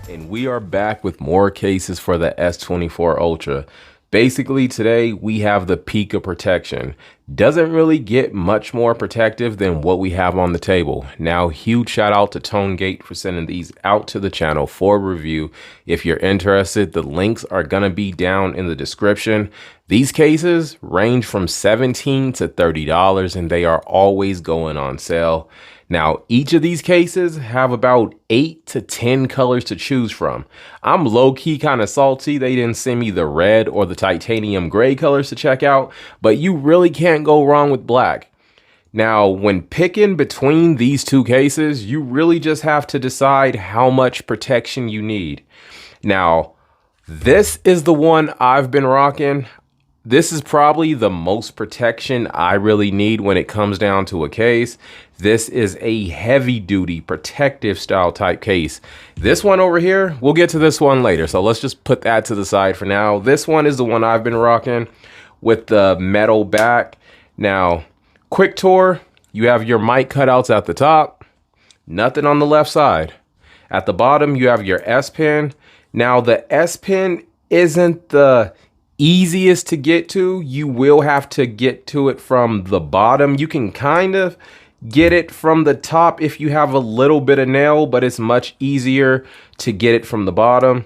And we are back with more cases for the S24 Ultra. Basically today we have the peak of protection. Doesn't really get much more protective than what we have on the table. Now, huge shout out to Tongate for sending these out to the channel for review. If you're interested, the links are gonna be down in the description. These cases range from $17 to $30 and they are always going on sale. Now, each of these cases have about 8 to 10 colors to choose from. I'm low-key kind of salty they didn't send me the red or the titanium gray colors to check out, but you really can't go wrong with black. Now, when picking between these two cases, you really just have to decide how much protection you need. Now, this is the one I've been rocking. This is probably the most protection I really need when it comes down to a case. This is a heavy duty protective style type case. This one over here, we'll get to this one later. So let's just put that to the side for now. This one is the one I've been rocking with the metal back. Now, quick tour, you have your mic cutouts at the top, nothing on the left side. At the bottom, you have your S Pen. Now the S Pen isn't the easiest to get to. You will have to get to it from the bottom. You can kind of get it from the top if you have a little bit of nail, but it's much easier to get it from the bottom.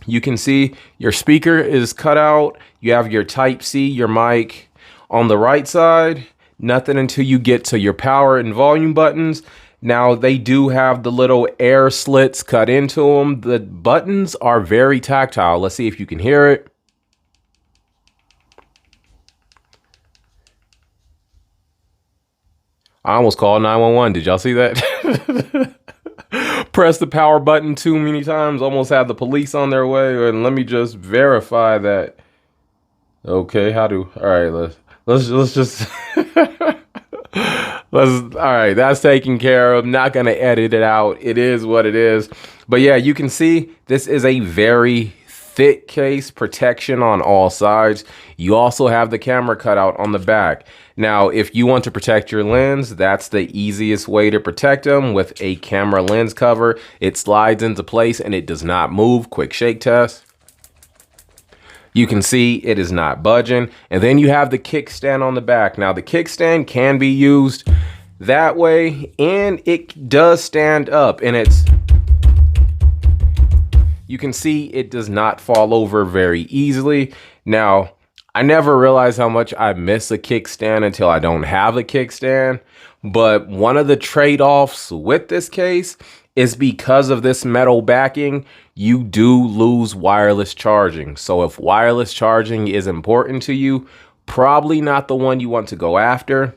You can see your speaker is cut out. You have your type C, your mic on the right side, nothing until you get to your power and volume buttons. Now they do have the little air slits cut into them. The buttons are very tactile. Let's see if you can hear it. I almost called 911. Did y'all see that? Press the power button too many times. Almost had the police on their way. And let me just verify that. Okay, all right, let's just all right, that's taken care of. Not gonna edit it out. It is what it is. But yeah, you can see this is a very thick case, protection on all sides. You also have the camera cutout on the back. Now, if you want to protect your lens, that's the easiest way to protect them with a camera lens cover. It slides into place and it does not move. Quick shake test. You can see it is not budging. And then you have the kickstand on the back. Now, the kickstand can be used that way and it does stand up, and you can see it does not fall over very easily. Now, I never realized how much I miss a kickstand until I don't have a kickstand. But one of the trade-offs with this case is because of this metal backing, you do lose wireless charging. So if wireless charging is important to you, probably not the one you want to go after.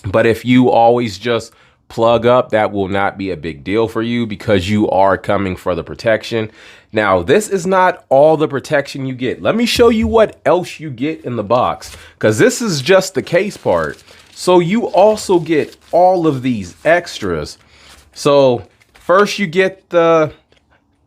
But if you always just plug up, that will not be a big deal for you because you are coming for the protection. Now, this is not all the protection you get. Let me show you what else you get in the box, because this is just the case part. So you also get all of these extras. So first you get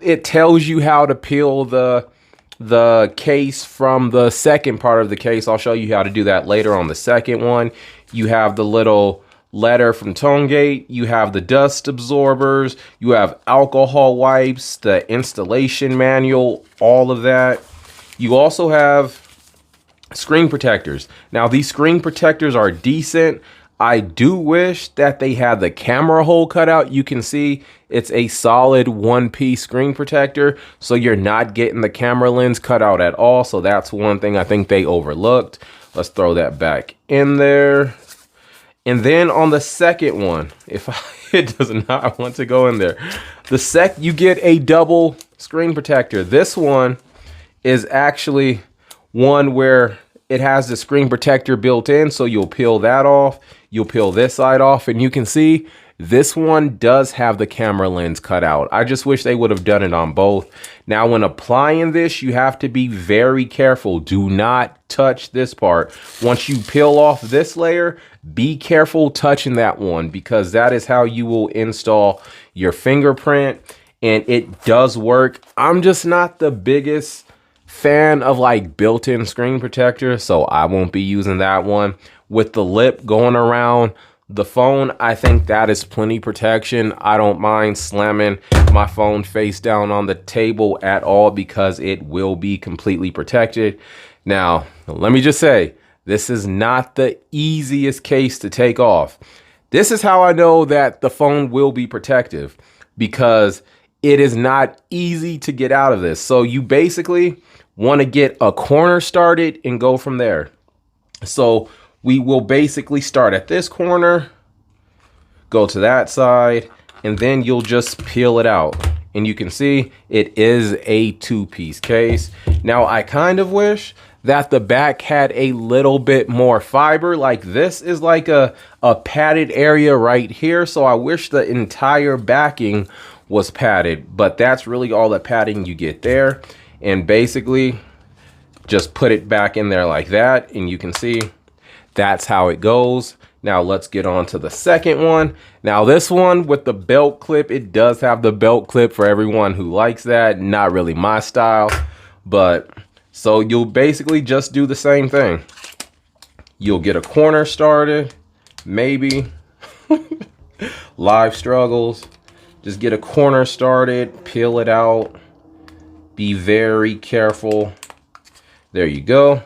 it tells you how to peel the case from the second part of the case. I'll show you how to do that later on the second one. You have the little letter from Tongate, you have the dust absorbers, you have alcohol wipes, the installation manual, all of that. You also have screen protectors. Now, these screen protectors are decent. I do wish that they had the camera hole cut out. You can see it's a solid one-piece screen protector, so you're not getting the camera lens cut out at all. So that's one thing I think they overlooked. Let's throw that back in there. And then on the second one, it does not want to go in there. You get a double screen protector. This one is actually one where it has the screen protector built in. So you'll peel that off. You'll peel this side off, and you can see this one does have the camera lens cut out. I just wish they would have done it on both. Now, when applying this, you have to be very careful. Do not touch this part. Once you peel off this layer, be careful touching that one, because that is how you will install your fingerprint, and it does work. I'm just not the biggest fan of like built-in screen protector, so I won't be using that one. With the lip going around The phone, I think that is plenty protection. I don't mind slamming my phone face down on the table at all because it will be completely protected. Now, let me just say, this is not the easiest case to take off. This is how I know that the phone will be protective, because it is not easy to get out of this. So you basically want to get a corner started and go from there. So we will basically start at this corner, go to that side, and then you'll just peel it out. And you can see it is a two-piece case. Now, I kind of wish that the back had a little bit more fiber. Like, this is like a padded area right here. So I wish the entire backing was padded, but that's really all the padding you get there. And basically just put it back in there like that, and you can see that's how it goes. Now let's get on to the second one. Now this one with the belt clip, it does have the belt clip for everyone who likes that. Not really my style, but so you'll basically just do the same thing. You'll get a corner started, maybe. Live struggles. Just get a corner started, peel it out. Be very careful. There you go.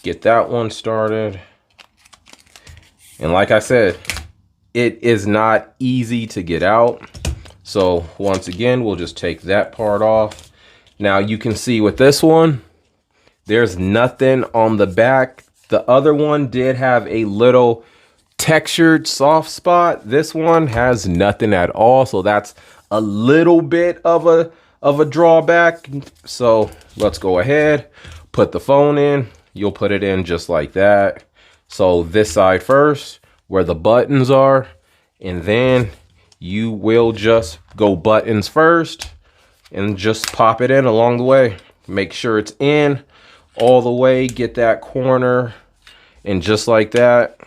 Get that one started. And like I said, it is not easy to get out. So once again, we'll just take that part off. Now you can see with this one, there's nothing on the back. The other one did have a little textured soft spot. This one has nothing at all. So that's a little bit of a drawback. So let's go ahead, put the phone in. You'll put it in just like that. So this side first, where the buttons are, and then you will just go buttons first and just pop it in along the way. Make sure it's in all the way, get that corner, and just like that,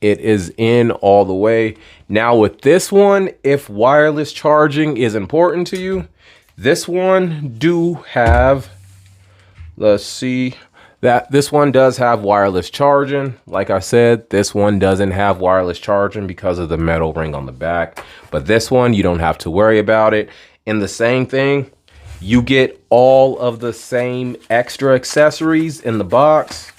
it is in all the way. Now with this one, if wireless charging is important to you, this one do have, let's see, that this one does have wireless charging. Like I said, this one doesn't have wireless charging because of the metal ring on the back. But this one, you don't have to worry about it. And the same thing, you get all of the same extra accessories in the box.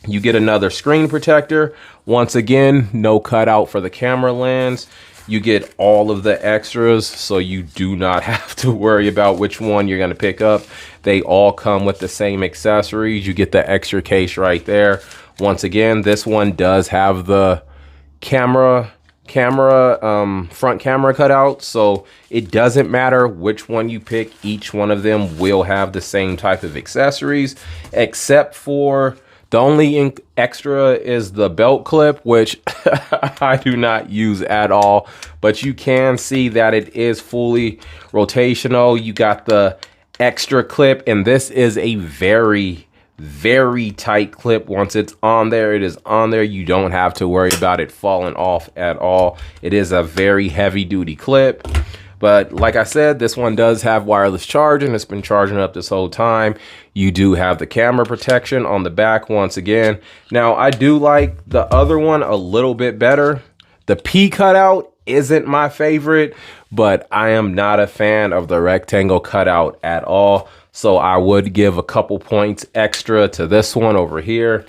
You get another screen protector. Once again, no cutout for the camera lens. You get all of the extras, so you do not have to worry about which one you're going to pick up. They all come with the same accessories. You get the extra case right there. Once again, this one does have the front camera cutout, so it doesn't matter which one you pick. Each one of them will have the same type of accessories, except for the only extra is the belt clip, which I do not use at all, but you can see that it is fully rotational. You got the extra clip, and this is a very, very tight clip. Once it's on there, it is on there. You don't have to worry about it falling off at all. It is a very heavy duty clip. But like I said, this one does have wireless charging. It's been charging up this whole time. You do have the camera protection on the back once again. Now, I do like the other one a little bit better. The P cutout isn't my favorite, but I am not a fan of the rectangle cutout at all. So I would give a couple points extra to this one over here.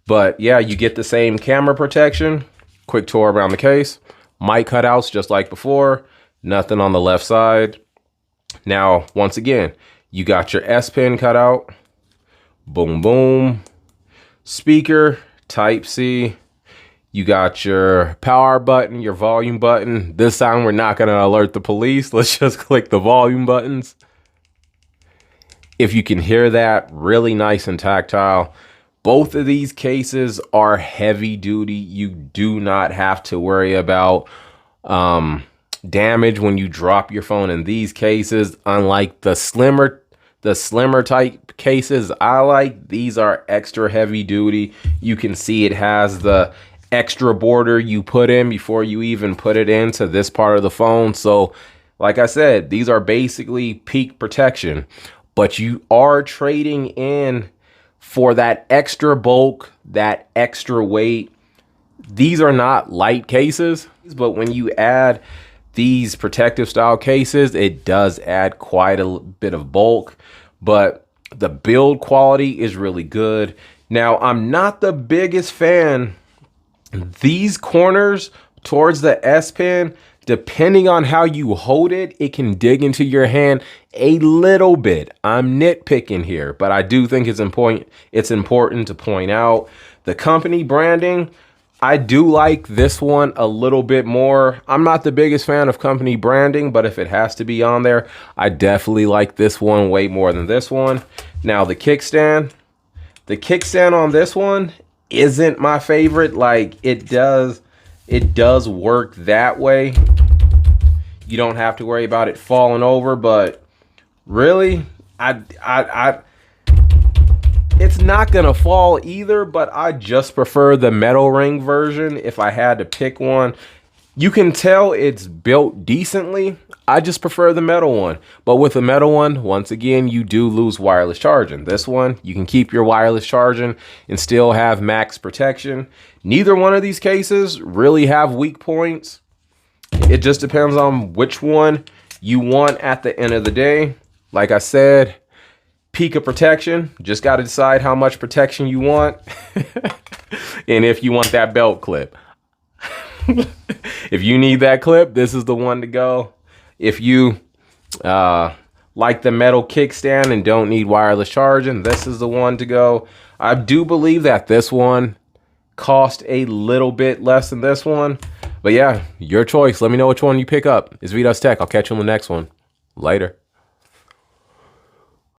But yeah, you get the same camera protection. Quick tour around the case. Mic cutouts just like before. Nothing on the left side. Now, once again, you got your S Pen cutout. Boom, boom. Speaker, Type-C. You got your power button, your volume button. This time we're not going to alert the police. Let's just click the volume buttons. If you can hear that, really nice and tactile. Both of these cases are heavy duty. You do not have to worry about damage when you drop your phone in these cases. Unlike the slimmer type cases I like, these are extra heavy duty. You can see it has the extra border you put in before you even put it into this part of the phone. So like I said, these are basically peak protection, but you are trading in for that extra bulk, that extra weight. these are not light cases, but when you add these protective style cases, it does add quite a bit of bulk, but the build quality is really good. Now, I'm not the biggest fan. These corners towards the S Pen, depending on how you hold it, it can dig into your hand a little bit. I'm nitpicking here, but I do think it's important to point out the company branding. I do like this one a little bit more. I'm not the biggest fan of company branding, but if it has to be on there, I definitely like this one way more than this one. Now, the kickstand on this one isn't my favorite. Like, it does work that way. You don't have to worry about it falling over, but really, it's not gonna fall either, but I just prefer the metal ring version if I had to pick one. You can tell it's built decently. I just prefer the metal one. But with the metal one, once again, you do lose wireless charging. This one, you can keep your wireless charging and still have max protection. Neither one of these cases really have weak points. It just depends on which one you want at the end of the day. Like I said, peak of protection, just got to decide how much protection you want and if you want that belt clip. If you need that clip, this is the one to go. If you like the metal kickstand and don't need wireless charging, this is the one to go. I do believe that this one cost a little bit less than this one, but yeah, your choice. Let me know which one you pick up. It's VDustTech. I'll catch you on the next one. Later.